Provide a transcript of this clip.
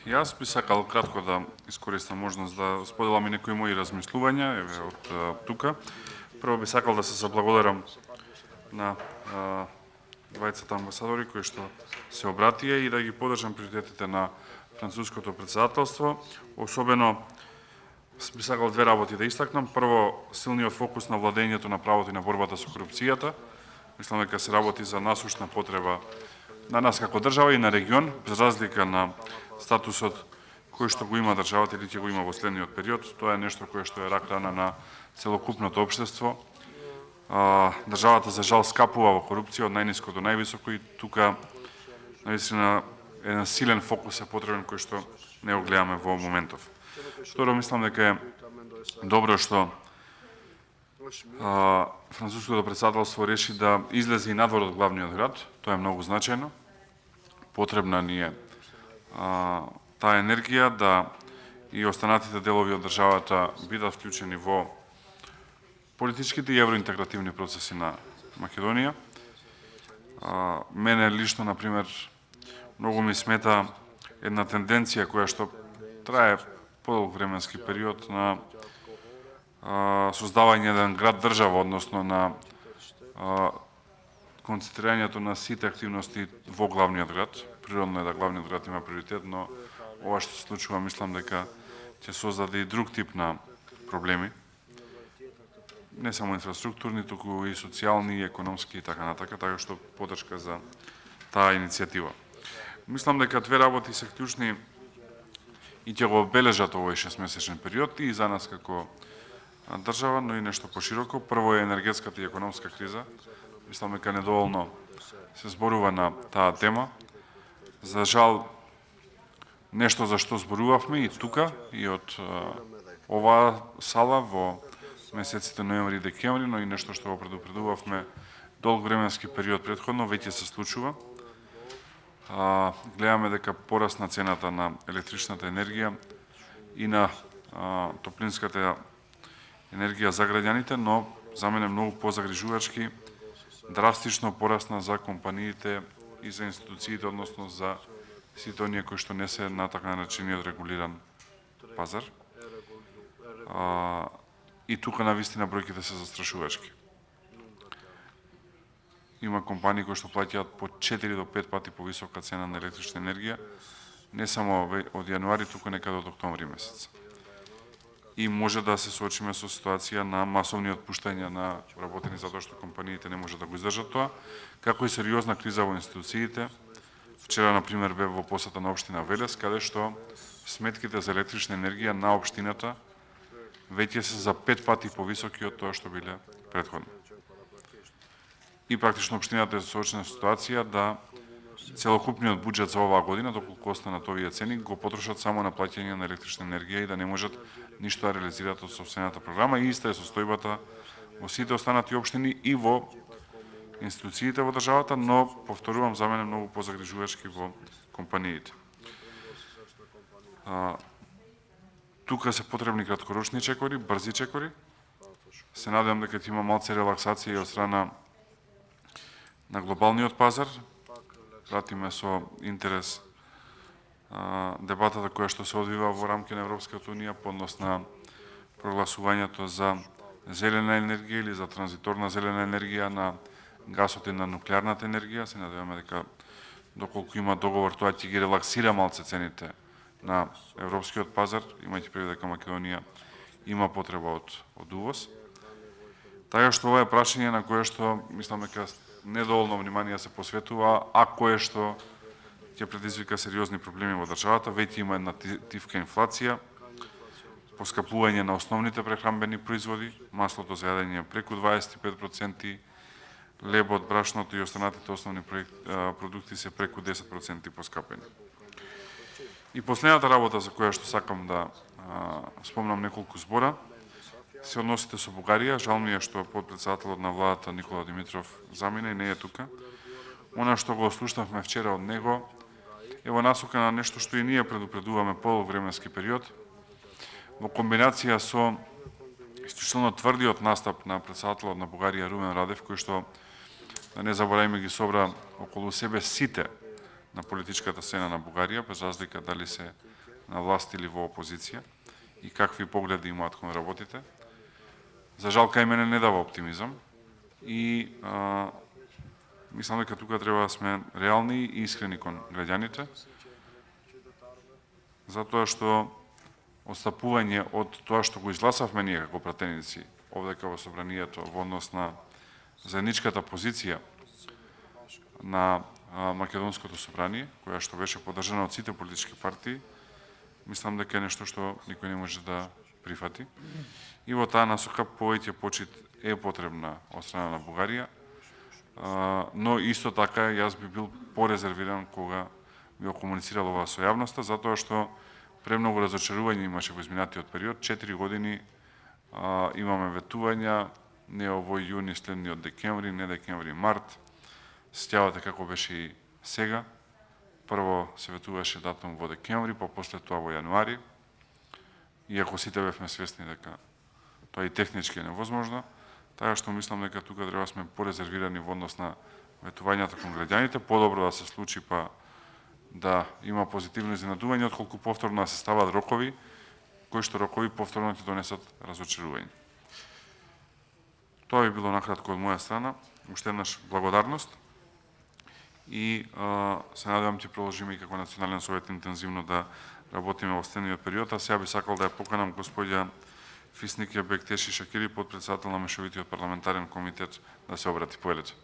Јас би сакал кратко да искористам можност да споделам и некои мои размислувања од тука. Прво би сакал да се заблагодарам на двајцата амбасадори кои што се обратија и да ги поддржам приоритетите на француското председателство. Особено би сакал две работи да истакнам. Прво, силниот фокус на владењето на правото и на борбата со корупцијата. Мислам дека се работи за насушна потреба на нас како држава и на регион, без разлика на статусот кој што го има државата или ќе го има во следниот период. Тоа е нешто кое што е рак рана на целокупното општество. Државата за жал скапува во корупција од најниско до највисоко и тука наистина еден силен фокус е потребен кој што не го гледаме во моментов. Второ, мислам дека е добро што француското председателство реши да излезе и надвор од главниот град. Тоа е многу значајно. Потребна ни е таа енергија да и останатите делови од државата бидат вклучени во политичките и евроинтегративни процеси на Македонија. Мене лично, например, многу ми смета една тенденција која што трае подолг временски период на создавање еден град држава, односно на концентрирањето на сите активности во главниот град. Природно е да главниот град има приоритет, но ова што се случува, мислам дека ќе создаде и друг тип на проблеми. Не само инфраструктурни, туку и социјални, и економски и така натака, така што поддршка за таа иницијатива. Мислам дека две работи се клучни и ќе го обележат овој 6-месечен период и за нас како држава, но и нешто пошироко. Прво е енергетската и економска криза. Мислам дека недоволно се зборува на таа тема. За жал, нешто за што зборувавме и тука, и од оваа сала во месеците ноември и декември, но и нешто што го предупредувавме долг временски период предходно, веќе се случува. Гледаме дека порасна цената на електричната енергија и на топлинската енергија за граѓаните, но за мене многу позагрижувачки, драстично порасна за компаниите и за институциите, односно за сите оние кои што не се на така наречениот регулиран пазар. И тука навистина бројките се застрашувачки. Има компании кои што плаќаат по 4 до 5 пати повисока цена на електрична енергија, не само од јануари, туку некаде од октомври месец. И може да се соочиме со ситуација на масовни отпуштања на работени затоа што компаниите не можат да го издржат тоа, како и сериозна криза во институциите. Вчера, например, бев во посета на општина Велес, каде што сметките за електрична енергија на општината веќе се за 5 пати повисоки од тоа што биле претходно. И практично општината е соочена ситуација да целокупниот буџет за оваа година, доколку останат овие цени, го потрошат само на плаќање на електрична енергија и да не можат ништо да реализираат од сопствената програма. И иста е состојбата во сите останати општини и во институциите во државата, но, повторувам, за мене многу позагрижувачки во компаниите. Тука се потребни краткорочни чекори, брзи чекори. Се надевам дека ќе има малце релаксација и од страна на глобалниот пазар. Пратиме со интерес дебатата која што се одвива во рамки на Европската унија по однос на прогласувањето за зелена енергија или за транзиторна зелена енергија на гасот и на нуклеарната енергија. Се надеваме дека доколку има договор, тоа ќе ги релаксира малце цените на европскиот пазар, имајќи предвид дека Македонија има потреба од увоз. Така што ова е прашање на кое што мислам дека недоволно внимание се посветува, а кое што ќе предизвика сериозни проблеми во државата. Веќе има една тивка инфлација, поскапување на основните прехранбени производи, маслото за јадење преку 25%, лебот, брашното и останатите основни продукти се преку 10% поскапени. И последната работа за која што сакам да спомнам неколку збора, се односите со Бугарија. Жал ми е што подпредседателот на владата Никола Димитров замина и не е тука. Она што го слушнавме вчера од него е во насока на нешто што и ние предупредуваме подолг временски период, во комбинација со исклучително тврдиот настап на председателот на Бугарија Румен Радев, кој што, да не забораваме, ги собра околу себе сите на политичката сцена на Бугарија, без разлика дали се на власт или во опозиција, и какви погледи имаат кон работите. За жал, кај мене не дава оптимизам и мислам дека тука треба да сме реални и искрени кон граѓаните, затоа што отстапување од тоа што го изгласавме ние како пратеници овдека во собранието во однос на заедничката позиција на Македонското собрание, која што беше поддржана од сите политички партии, мислам дека е нешто што никој не може да прифати. И во таа насока повеќе почит е потребна од страна на Бугарија, но исто така јас би бил порезервиран кога би го комуницирал ова со јавноста, затоа што премногу разочарување имаше во изминатиот период. 4 години имаме ветувања, не овој јуни, следниот декември, не декември, март. Сеќавате како беше и сега. Прво се ветуваше датум во декември, па после тоа во јануари. Иако сите бевме свесни дека тоа и технички е невозможно, така што мислам дека тука треба да сме порезервирани во однос на ветувањата кон граѓаните, подобро да се случи па да има позитивно изненадување, отколку повторно да се стават рокови, кои што рокови повторно ќе донесат разочарување. Тоа би било накратко од моја страна. Уште еднаш благодарност и се надевам ќе продолжиме и како Национален совет интензивно да работиме во следниот период, а сега би сакал да ја поканам господја Фисникја Бектеши Шакири, подпредседател на Мешовитиот парламентарен комитет, да се обрати. Повелете.